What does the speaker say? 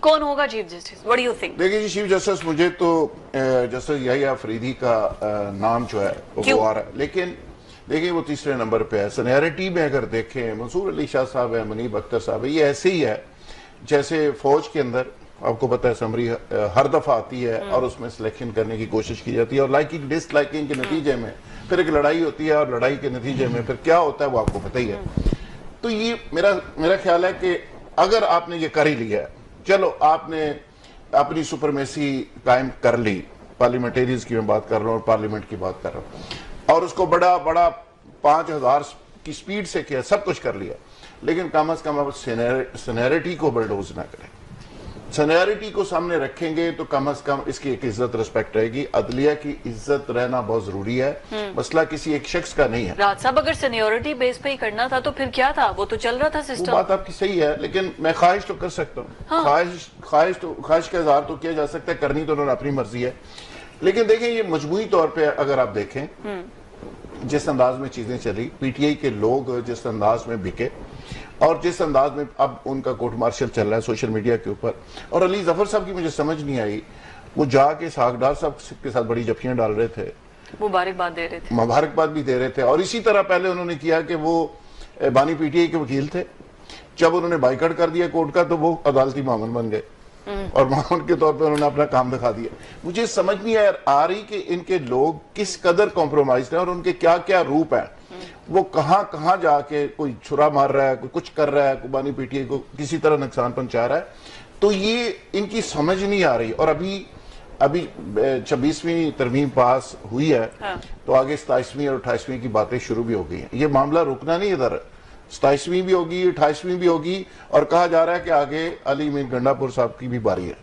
کون ہوگا chief justice? What do you think؟ دیکھیں جی چیف جسٹس مجھے تو جسٹس یحییٰ فریدی کا نام جو ہے وہ آ رہا ہے، لیکن دیکھیں وہ تیسرے نمبر پہ ہے. سینیرٹی میں اگر دیکھیں منصور علی شاہ صاحب ہے، منیب اختر صاحب ہے، یہ ایسے ہی ہے جیسے فوج کے اندر آپ کو پتہ ہے اسمبلی ہر دفعہ آتی ہے اور اس میں سلیکشن کرنے کی کوشش کی جاتی ہے، اور لائکنگ ڈس لائکنگ کے نتیجے میں پھر ایک لڑائی ہوتی ہے، اور لڑائی کے نتیجے میں پھر کیا ہوتا ہے وہ آپ کو پتہ ہی ہے. تو یہ میرا خیال ہے کہ اگر آپ نے یہ کر ہی لیا ہے، چلو آپ نے اپنی سپرمیسی قائم کر لی، پارلیمنٹیرینز کی میں بات کر رہا ہوں اور پارلیمنٹ کی بات کر رہا ہوں، اور اس کو بڑا 5000 کی سپیڈ سے کیا، سب کچھ کر لیا، لیکن کم از کم آپ سینیرٹی کو بلڈوز نہ کریں. سینیرٹی کو سامنے رکھیں گے تو کم از کم اس کی ایک عزت رسپیکٹ رہے گی. عدلیہ کی عزت رہنا بہت ضروری ہے، مسئلہ کسی ایک شخص کا نہیں ہے. راج صاحب اگر سینیورٹی بیس پہ ہی کرنا تھا تو پھر کیا تھا؟ وہ تو چل رہا تھا سسٹم. وہ بات آپ کی صحیح ہے، لیکن میں خواہش تو کر سکتا ہوں، خواہش کا اظہار تو کیا جا سکتا ہے، کرنی تو انہوں نے اپنی مرضی ہے. لیکن دیکھیں یہ مجموعی طور پہ اگر آپ دیکھیں جس انداز میں چیزیں چلی، پی ٹی آئی کے لوگ جس انداز میں بکے اور جس انداز میں اب ان کا کورٹ مارشل چل رہا ہے سوشل میڈیا کے اوپر، اور علی ظفر صاحب کی مجھے سمجھ نہیں آئی، وہ جا کے ساکھ ڈار صاحب کے ساتھ بڑی جفیاں ڈال رہے تھے، مبارکباد بھی دے رہے تھے. اور اسی طرح پہلے انہوں نے کیا کہ وہ بانی پی ٹی آئی کے وکیل تھے، جب انہوں نے بائیکاٹ کر دیا کورٹ کا تو وہ عدالتی معاون بن گئے اور معاون کے طور پہ انہوں نے اپنا کام دکھا دیا. مجھے سمجھ نہیں آ رہی کہ ان کے لوگ کس قدر کمپرومائز ہیں اور ان کے کیا کیا روپ ہیں. وہ کہاں جا کے کوئی چھرا مار رہا ہے، کوئی کچھ کر رہا ہے، کوئی بانی پی ٹی آئی کو کسی طرح نقصان پہنچا رہا ہے. تو یہ ان کی سمجھ نہیں آ رہی. اور ابھی 26ویں ترمیم پاس ہوئی ہے تو آگے 27ویں اور 28ویں کی باتیں شروع بھی ہو گئی ہیں. یہ معاملہ رکنا نہیں ادھر، 27ویں بھی ہوگی، 28ویں بھی ہوگی، اور کہا جا رہا ہے کہ آگے علی امین گنڈا پور صاحب کی بھی باری ہے.